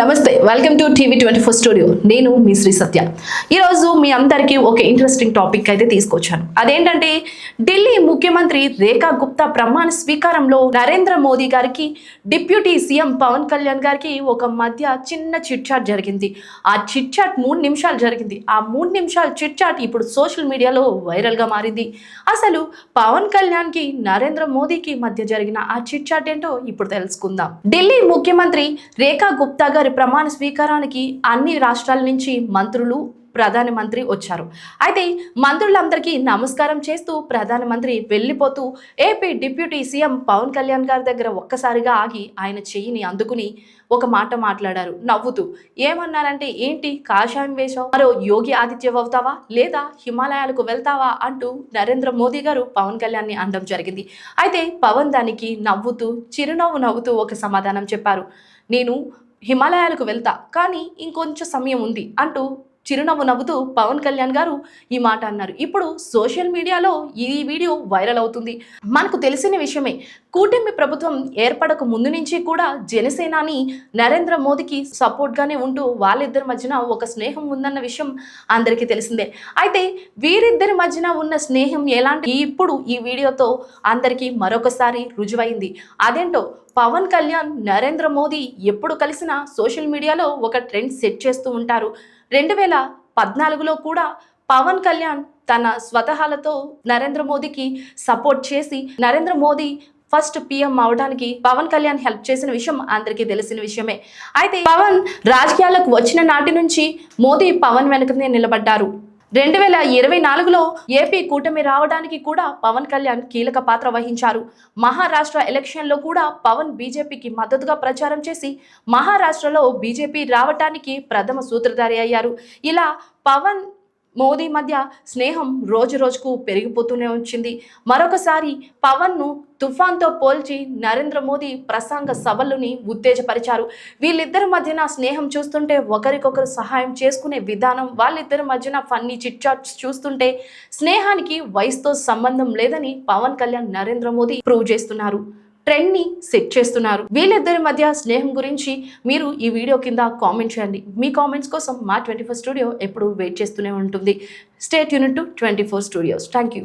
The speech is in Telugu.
నమస్తే, వెల్కమ్ టు TV24 స్టూడియో. నేను మీ శ్రీ సత్య. ఈరోజు మీ అందరికీ ఒక ఇంట్రెస్టింగ్ టాపిక్ అయితే తీసుకొచ్చాను. అదేంటంటే ఢిల్లీ ముఖ్యమంత్రి రేఖా గుప్తా ప్రమాణ స్వీకారంలో నరేంద్ర మోదీ గారికి, డిప్యూటీ సీఎం పవన్ కళ్యాణ్ గారికి ఒక మధ్య చిన్న చిట్ చాట్ జరిగింది. ఆ చిట్ చాట్ 3 నిమిషాలు జరిగింది. ఆ 3 నిమిషాల చిట్ చాట్ ఇప్పుడు సోషల్ మీడియాలో వైరల్గా మారింది. అసలు పవన్ కళ్యాణ్కి నరేంద్ర మోదీకి మధ్య జరిగిన ఆ చిట్ చాట్ ఏంటో ఇప్పుడు తెలుసుకుందాం. ఢిల్లీ ముఖ్యమంత్రి రేఖా గుప్తా గారి ప్రమాణ స్వీకారానికి అన్ని రాష్ట్రాల నుంచి మంత్రులు, ప్రధానమంత్రి వచ్చారు. అయితే మంత్రులందరికీ నమస్కారం చేస్తూ ప్రధానమంత్రి వెళ్ళిపోతూ AP deputy CM Pawan Kalyan గారి దగ్గర ఒక్కసారిగా ఆగి ఆయన చెయ్యిని అందుకుని ఒక మాట మాట్లాడారు నవ్వుతూ. ఏమన్నారంటే, ఏంటి కాషాయం వేశావు, మరో యోగి ఆదిత్య అవుతావా లేదా హిమాలయాలకు వెళ్తావా అంటూ నరేంద్ర మోదీ గారు పవన్ కళ్యాణ్ని అనడం జరిగింది. అయితే పవన్ దానికి నవ్వుతూ, చిరునవ్వు నవ్వుతూ ఒక సమాధానం చెప్పారు. నేను హిమాలయాలకు వెళ్తా, కానీ ఇంకొంచెం సమయం ఉంది అంటూ చిరునవ్వు నవ్వుతూ పవన్ కళ్యాణ్ గారు ఈ మాట అన్నారు. ఇప్పుడు సోషల్ మీడియాలో ఈ వీడియో వైరల్ అవుతుంది. మనకు తెలిసిన విషయమే, కూటమి ప్రభుత్వం ఏర్పడక ముందు నుంచి కూడా జనసేనాని నరేంద్ర మోదీకి సపోర్ట్గానే ఉంటూ వాళ్ళిద్దరి మధ్యన ఒక స్నేహం ఉందన్న విషయం అందరికీ తెలిసిందే. అయితే వీరిద్దరి మధ్యన ఉన్న స్నేహం ఎలాంటి ఇప్పుడు ఈ వీడియోతో అందరికీ మరొకసారి రుజువైంది. అదేంటో పవన్ కళ్యాణ్, నరేంద్ర మోదీ ఎప్పుడు కలిసినా సోషల్ మీడియాలో ఒక ట్రెండ్ సెట్ చేస్తూ ఉంటారు. 2014లో కూడా పవన్ కళ్యాణ్ తన స్వతహాలతో నరేంద్ర మోదీకి సపోర్ట్ చేసి నరేంద్ర మోదీ ఫస్ట్ PM అవడానికి పవన్ కళ్యాణ్ హెల్ప్ చేసిన విషయం అందరికీ తెలిసిన విషయమే. అయితే పవన్ రాజకీయాలకు వచ్చిన నాటి నుంచి మోదీ పవన్ వెనుకనే నిలబడ్డారు. 2024లో ఏపీ కూటమి రావడానికి కూడా పవన్ కళ్యాణ్ కీలక పాత్ర వహించారు. మహారాష్ట్ర ఎలక్షన్లో కూడా పవన్ బీజేపీకి మద్దతుగా ప్రచారం చేసి మహారాష్ట్రలో బీజేపీ రావటానికి ప్రథమ సూత్రధారి అయ్యారు. ఇలా పవన్ మోదీ మధ్య స్నేహం రోజు రోజుకు పెరిగిపోతూనే వచ్చింది. మరొకసారి పవన్ను తుఫాన్తో పోల్చి నరేంద్ర మోదీ ప్రసంగ సభలని ఉత్తేజపరిచారు. వీళ్ళిద్దరి మధ్యన స్నేహం చూస్తుంటే, ఒకరికొకరు సహాయం చేసుకునే విధానం, వాళ్ళిద్దరి మధ్యన ఫన్నీ చిట్ చాట్స్ చూస్తుంటే స్నేహానికి వయసుతో సంబంధం లేదని పవన్ కళ్యాణ్, నరేంద్ర మోదీ ప్రూవ్ చేస్తున్నారు. ట్రెండ్ని సెట్ చేస్తున్నారు. వీళ్ళిద్దరి మధ్య స్నేహం గురించి మీరు ఈ వీడియో కింద కామెంట్ చేయండి. మీ కామెంట్స్ కోసం మా 24 స్టూడియో ఎప్పుడు వెయిట్ చేస్తూనే ఉంటుంది. Stay tuned to 24 studios. Thank you.